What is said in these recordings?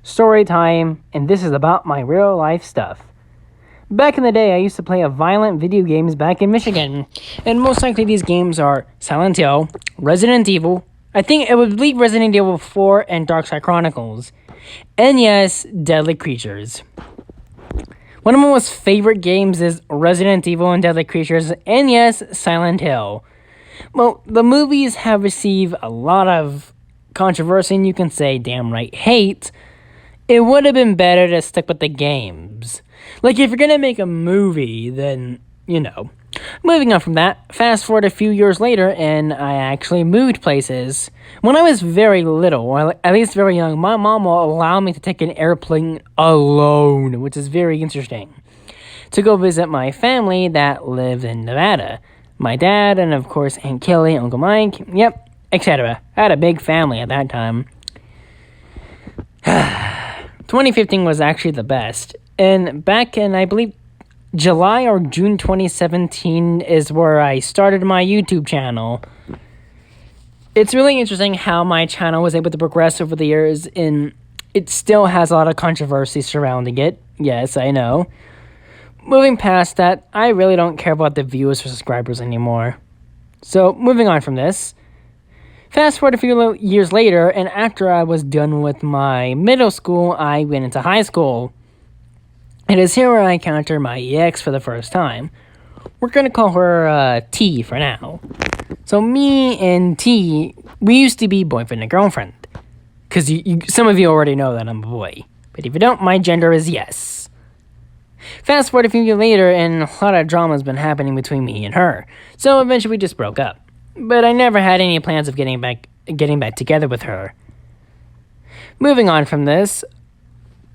story time, and this is about my real life stuff. Back in the day, I used to play violent video games back in Michigan, and most likely these games are Silent Hill, Resident Evil, I think it would be Resident Evil 4 and Darkside Chronicles, and yes, Deadly Creatures. One of my most favorite games is Resident Evil and Deadly Creatures, and yes, Silent Hill. Well, the movies have received a lot of controversy, and you can say damn right hate. It would have been better to stick with the games. Like, if you're gonna make a movie, then, Moving on from that, fast forward a few years later, and I actually moved places. When I was very little, or at least very young, my mom will allow me to take an airplane alone, which is very interesting, to go visit my family that lived in Nevada. My dad, and of course Aunt Kelly, Uncle Mike, etc. I had a big family at that time. 2015 was actually the best. And back in, I believe, July or June 2017 is where I started my YouTube channel. It's really interesting how my channel was able to progress over the years, and it still has a lot of controversy surrounding it. Yes, I know. Moving past that, I really don't care about the viewers or subscribers anymore. So, moving on from this. Fast forward a few years later, and after I was done with my middle school, I went into high school. It is here where I encounter my ex for the first time. We're going to call her T for now. So me and T, we used to be boyfriend and girlfriend. Because some of you already know that I'm a boy. But if you don't, my gender is yes. Fast forward a few years later, and a lot of drama has been happening between me and her. So eventually we just broke up. But I never had any plans of getting back together with her. Moving on from this,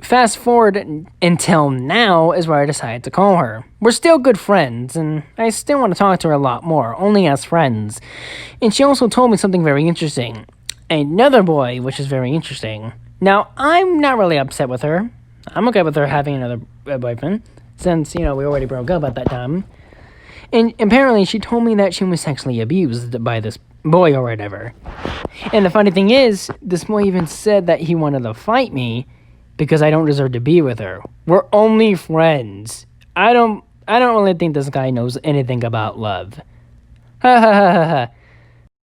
fast forward until now is where I decided to call her. We're still good friends, and I still want to talk to her a lot more, only as friends. And she also told me something very interesting. Another boy, which is very interesting. Now, I'm not really upset with her. I'm okay with her having another boyfriend, since, we already broke up at that time. And apparently she told me that she was sexually abused by this boy or whatever. And the funny thing is, this boy even said that he wanted to fight me because I don't deserve to be with her. We're only friends. I don't really think this guy knows anything about love. Ha ha ha ha ha.